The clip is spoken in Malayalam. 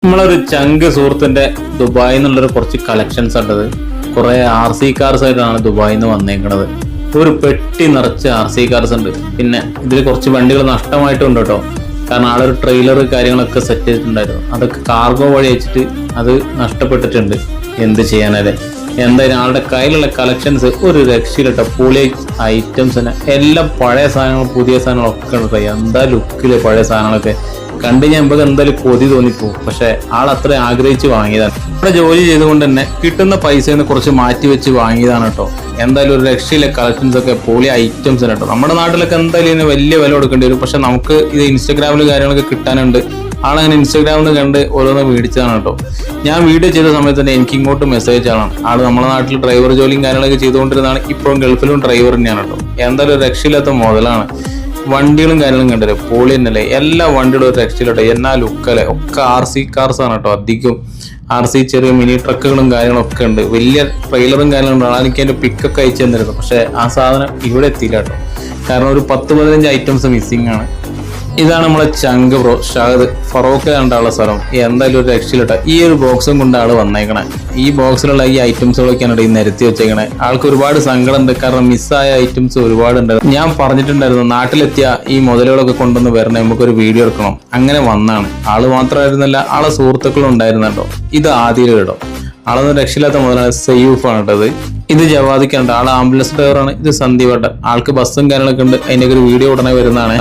നമ്മളൊരു ചങ്ക് സുഹൃത്തിന്റെ ദുബായിൽ നിന്നുള്ളൊരു കുറച്ച് കളക്ഷൻസ് ഉണ്ടത്. കുറെ RC കാർസ് ആയിട്ടാണ് ദുബായിൽ നിന്ന് വന്നേക്കണത്. ഒരു പെട്ടി നിറച്ച് RC കാർസ് ഉണ്ട്. പിന്നെ ഇതിൽ കുറച്ച് വണ്ടികൾ നഷ്ടമായിട്ടുണ്ട് കേട്ടോ. കാരണം ആളൊരു ട്രെയിലർ കാര്യങ്ങളൊക്കെ സെറ്റ് ചെയ്തിട്ടുണ്ടായിരുന്നു. അതൊക്കെ കാർഗോ വഴി വെച്ചിട്ട് അത് നഷ്ടപ്പെട്ടിട്ടുണ്ട്. എന്ത് ചെയ്യാനല്ലേ. എന്തായാലും ആളുടെ കയ്യിലുള്ള കളക്ഷൻസ് ഒരു രക്ഷയിലിട്ടോ. പൊളി ഐറ്റംസിന് എല്ലാം പഴയ സാധനങ്ങളും പുതിയ സാധനങ്ങളൊക്കെ ഉണ്ട്. എന്താ ലുക്കില് പഴയ സാധനങ്ങളൊക്കെ കണ്ട് ഞാൻ നമുക്ക് എന്തായാലും കൊതി തോന്നിപ്പോവും. പക്ഷെ ആൾ അത്ര ആഗ്രഹിച്ച് വാങ്ങിയതാണ്. ഇവിടെ ജോലി ചെയ്തുകൊണ്ട് തന്നെ കിട്ടുന്ന പൈസയിൽ നിന്ന് കുറച്ച് മാറ്റി വെച്ച് വാങ്ങിയതാണ് കേട്ടോ. എന്തായാലും ഒരു രക്ഷയിലെ കളക്ഷൻസ് ഒക്കെ പൊളി ഐറ്റംസ് കേട്ടോ. നമ്മുടെ നാട്ടിലൊക്കെ എന്തായാലും ഇതിന് വലിയ വില കൊടുക്കേണ്ടി വരും. പക്ഷെ നമുക്ക് ഇത് ഇൻസ്റ്റാഗ്രാമിൽ കാര്യങ്ങളൊക്കെ കിട്ടാനുണ്ട്. ആളങ്ങനെ ഇൻസ്റ്റാഗ്രാമിൽ നിന്ന് കണ്ട് ഓരോന്ന് മേടിച്ചതാണ് കേട്ടോ. ഞാൻ വീഡിയോ ചെയ്ത സമയത്ത് തന്നെ എനിക്ക് ഇങ്ങോട്ട് മെസ്സേജ് ആണ്. ആള് നമ്മുടെ നാട്ടിൽ ഡ്രൈവർ ജോലിയും കാര്യങ്ങളൊക്കെ ചെയ്തുകൊണ്ടിരുന്നതാണ്. ഇപ്പോഴും ഗൾഫിലും ഡ്രൈവർ തന്നെയാണ് കേട്ടോ. എന്തായാലും ഒരു രക്ഷയില്ലാത്ത മുതലാണ്. വണ്ടികളും കാര്യങ്ങളും കണ്ടല്ലേ, പൊളി തന്നെയല്ലേ. എല്ലാ വണ്ടികളും ഒരു രക്ഷയിലോട്ടെ. എന്നാ ലുക്കല്ലേ. ഒക്കെ RC കാർസ് ആണ് കേട്ടോ. അധികം RC ചെറിയ മിനി ട്രക്കുകളും കാര്യങ്ങളൊക്കെ ഉണ്ട്. വലിയ ട്രെയിലറും കാര്യങ്ങളും ഉണ്ട്. എനിക്ക് അതിന്റെ പിക്കൊക്കെ അയച്ചു തന്നിരുന്നു. പക്ഷെ ആ സാധനം ഇവിടെ എത്തിയില്ല കേട്ടോ. കാരണം ഒരു 10-15 ഐറ്റംസ് മിസ്സിംഗ് ആണ്. ഇതാണ് നമ്മളെ ചങ്ക് ബ്രോ ഷാദ് ഫറോക്ക് കണ്ടുള്ള സ്ഥലം. എന്തായാലും ഒരു രക്ഷയിലോട്ടെ. ഈ ഒരു ബോക്സും കൊണ്ട് ആള് വന്നേക്കണേ. ഈ ബോക്സിലുള്ള ഈ ഐറ്റംസുകളൊക്കെയാണ് ഈ നിരത്തി വെച്ചേക്കണേ. ആൾക്ക് ഒരുപാട് സങ്കടമുണ്ട്. കാരണം മിസ്സായ ഐറ്റംസ് ഒരുപാടുണ്ട്. ഞാൻ പറഞ്ഞിട്ടുണ്ടായിരുന്നു നാട്ടിലെത്തിയ ഈ മുതലുകളൊക്കെ കൊണ്ടുവന്ന് വരണേ, നമുക്കൊരു വീഡിയോ എടുക്കണം. അങ്ങനെ വന്നാണ്. ആള് മാത്രമായിരുന്നല്ല, ആളെ സുഹൃത്തുക്കളും ഉണ്ടായിരുന്നു കേട്ടോ. ഇത് ആദ്യം കേട്ടോ. ആളൊന്നും രക്ഷയില്ലാത്ത മുതലാണ്. സയ്യൂഫ് ആണ് കേട്ടത്. ഇത് ജവാദിക്കാണ്ട്. ആള് ആംബുലൻസ് ഡ്രൈവറാണ്. ഇത് സന്ദീപ്. ആൾക്ക് ബസ്സും കാര്യങ്ങളൊക്കെ ഉണ്ട്. അതിന്റെ ഒരു വീഡിയോ ഉടനെ വരുന്നതാണ്.